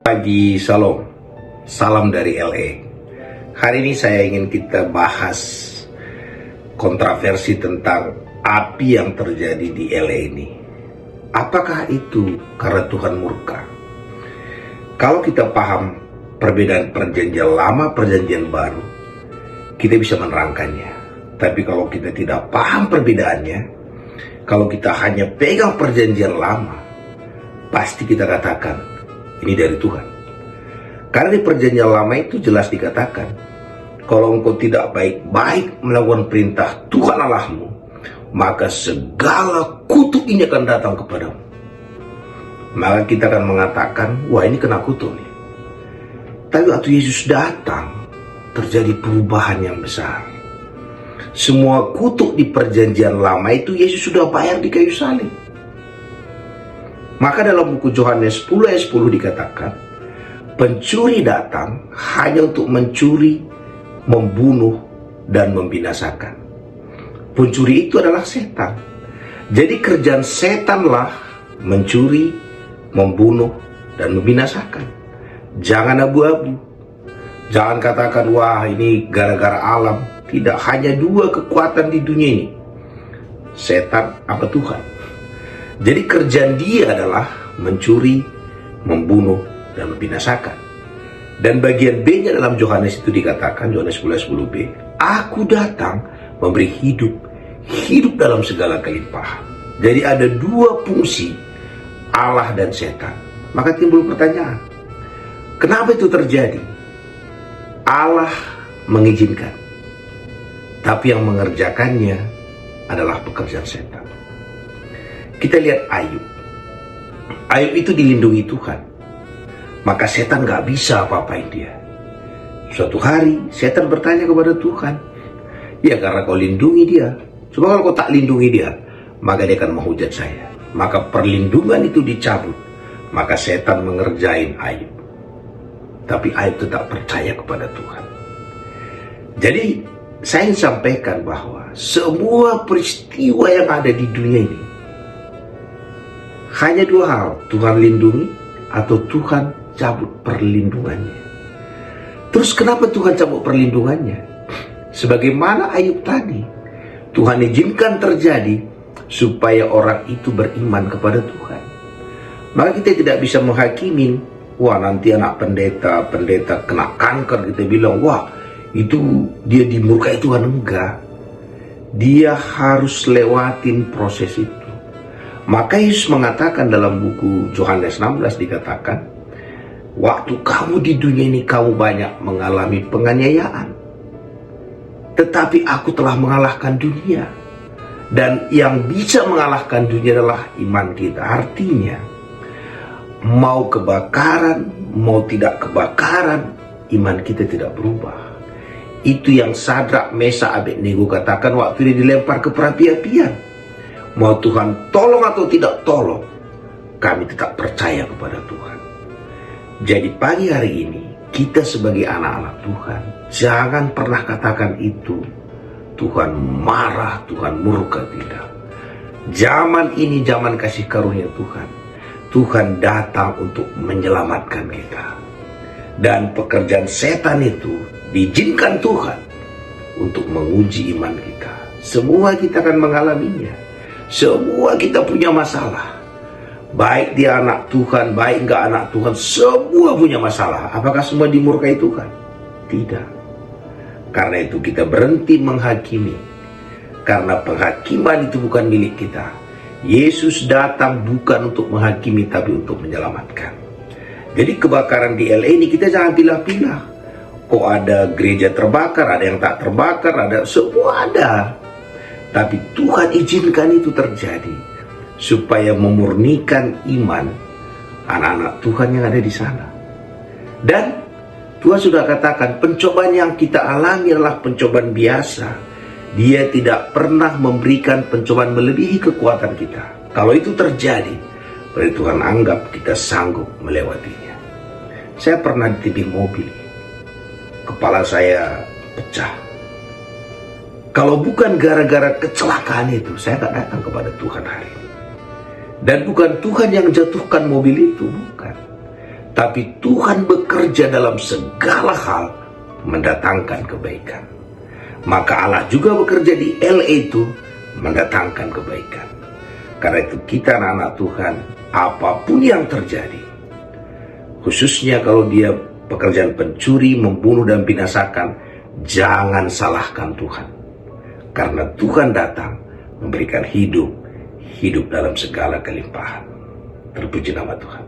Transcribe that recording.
Pagi, Shalom. Salam dari LA. Hari ini saya ingin kita bahas kontroversi tentang api yang terjadi di LA ini. Apakah itu karena Tuhan murka? Kalau kita paham perbedaan perjanjian lama, perjanjian baru, kita bisa menerangkannya. Tapi kalau kita tidak paham perbedaannya, kalau kita hanya pegang perjanjian lama, pasti kita katakan ini dari Tuhan. Karena di perjanjian lama itu jelas dikatakan, kalau engkau tidak baik-baik melakukan perintah Tuhan Allahmu, maka segala kutuk ini akan datang kepadamu. Maka kita akan mengatakan, wah ini kena kutuk nih. Tapi waktu Yesus datang, terjadi perubahan yang besar. Semua kutuk di perjanjian lama itu Yesus sudah bayar di kayu salib. Maka dalam buku Yohanes 10 ayat 10 dikatakan, pencuri datang hanya untuk mencuri, membunuh, dan membinasakan. Pencuri itu adalah setan. Jadi kerjaan setanlah mencuri, membunuh, dan membinasakan. Jangan abu-abu. Jangan katakan, wah ini gara-gara alam. Tidak, hanya dua kekuatan di dunia ini. Setan apa Tuhan. Jadi kerjaan dia adalah mencuri, membunuh, dan membinasakan. Dan bagian B-nya dalam Yohanes itu dikatakan, Yohanes 10:10b, aku datang memberi hidup, hidup dalam segala kelimpahan. Jadi ada dua fungsi, Allah dan setan. Maka timbul pertanyaan, kenapa itu terjadi? Allah mengizinkan, tapi yang mengerjakannya adalah pekerjaan setan. Kita lihat Ayub. Ayub itu dilindungi Tuhan. Maka setan gak bisa apa-apain dia. Suatu hari setan bertanya kepada Tuhan, ya karena kau lindungi dia. Coba kalau kau tak lindungi dia, maka dia akan menghujat saya. Maka perlindungan itu dicabut. Maka setan mengerjain Ayub. Tapi Ayub tetap percaya kepada Tuhan. Jadi saya ingin sampaikan bahwa semua peristiwa yang ada di dunia ini hanya dua hal, Tuhan lindungi atau Tuhan cabut perlindungannya. Terus kenapa Tuhan cabut perlindungannya? Sebagaimana Ayub tadi, Tuhan izinkan terjadi supaya orang itu beriman kepada Tuhan. Maka kita tidak bisa menghakimi, wah nanti anak pendeta kena kanker, kita bilang, wah itu dia dimurkai Tuhan. Enggak. Dia harus lewatin proses itu. Maka Yesus mengatakan dalam buku Yohanes 16 dikatakan, waktu kamu di dunia ini kamu banyak mengalami penganiayaan, tetapi aku telah mengalahkan dunia. Dan yang bisa mengalahkan dunia adalah iman kita. Artinya, mau kebakaran, mau tidak kebakaran, iman kita tidak berubah. Itu yang Sadrak, Mesak, Abednego katakan waktu dia dilempar ke perapi-apian. Mau Tuhan tolong atau tidak tolong, kami tetap percaya kepada Tuhan. Jadi pagi hari ini, kita sebagai anak-anak Tuhan, jangan pernah katakan itu Tuhan marah, Tuhan murka, tidak. Zaman ini zaman kasih karunia Tuhan. Tuhan datang untuk menyelamatkan kita. Dan pekerjaan setan itu diizinkan Tuhan untuk menguji iman kita. Semua kita akan mengalaminya. Semua kita punya masalah. Baik dia anak Tuhan, baik enggak anak Tuhan, semua punya masalah. Apakah semua dimurkai Tuhan? Tidak. Karena itu kita berhenti menghakimi. Karena penghakiman itu bukan milik kita. Yesus datang bukan untuk menghakimi, tapi untuk menyelamatkan. Jadi kebakaran di LA ini kita jangan pilah-pilah. Kok ada gereja terbakar, ada yang tak terbakar, ada, semua ada. Tapi Tuhan izinkan itu terjadi supaya memurnikan iman anak-anak Tuhan yang ada di sana. Dan Tuhan sudah katakan pencobaan yang kita alami adalah pencobaan biasa. Dia tidak pernah memberikan pencobaan melebihi kekuatan kita. Kalau itu terjadi, berarti Tuhan anggap kita sanggup melewatinya. Saya pernah ditindih mobil, kepala saya pecah. Kalau bukan gara-gara kecelakaan itu, saya tak datang kepada Tuhan hari ini. Dan bukan Tuhan yang jatuhkan mobil itu, bukan. tapi Tuhan bekerja dalam segala hal mendatangkan kebaikan. Maka Allah juga bekerja di LA itu mendatangkan kebaikan. Karena itu kita anak-anak Tuhan, apapun yang terjadi, khususnya kalau dia pekerjaan pencuri, membunuh dan binasakan, jangan salahkan Tuhan. Karena Tuhan datang memberikan hidup dalam segala kelimpahan. Terpuji nama Tuhan.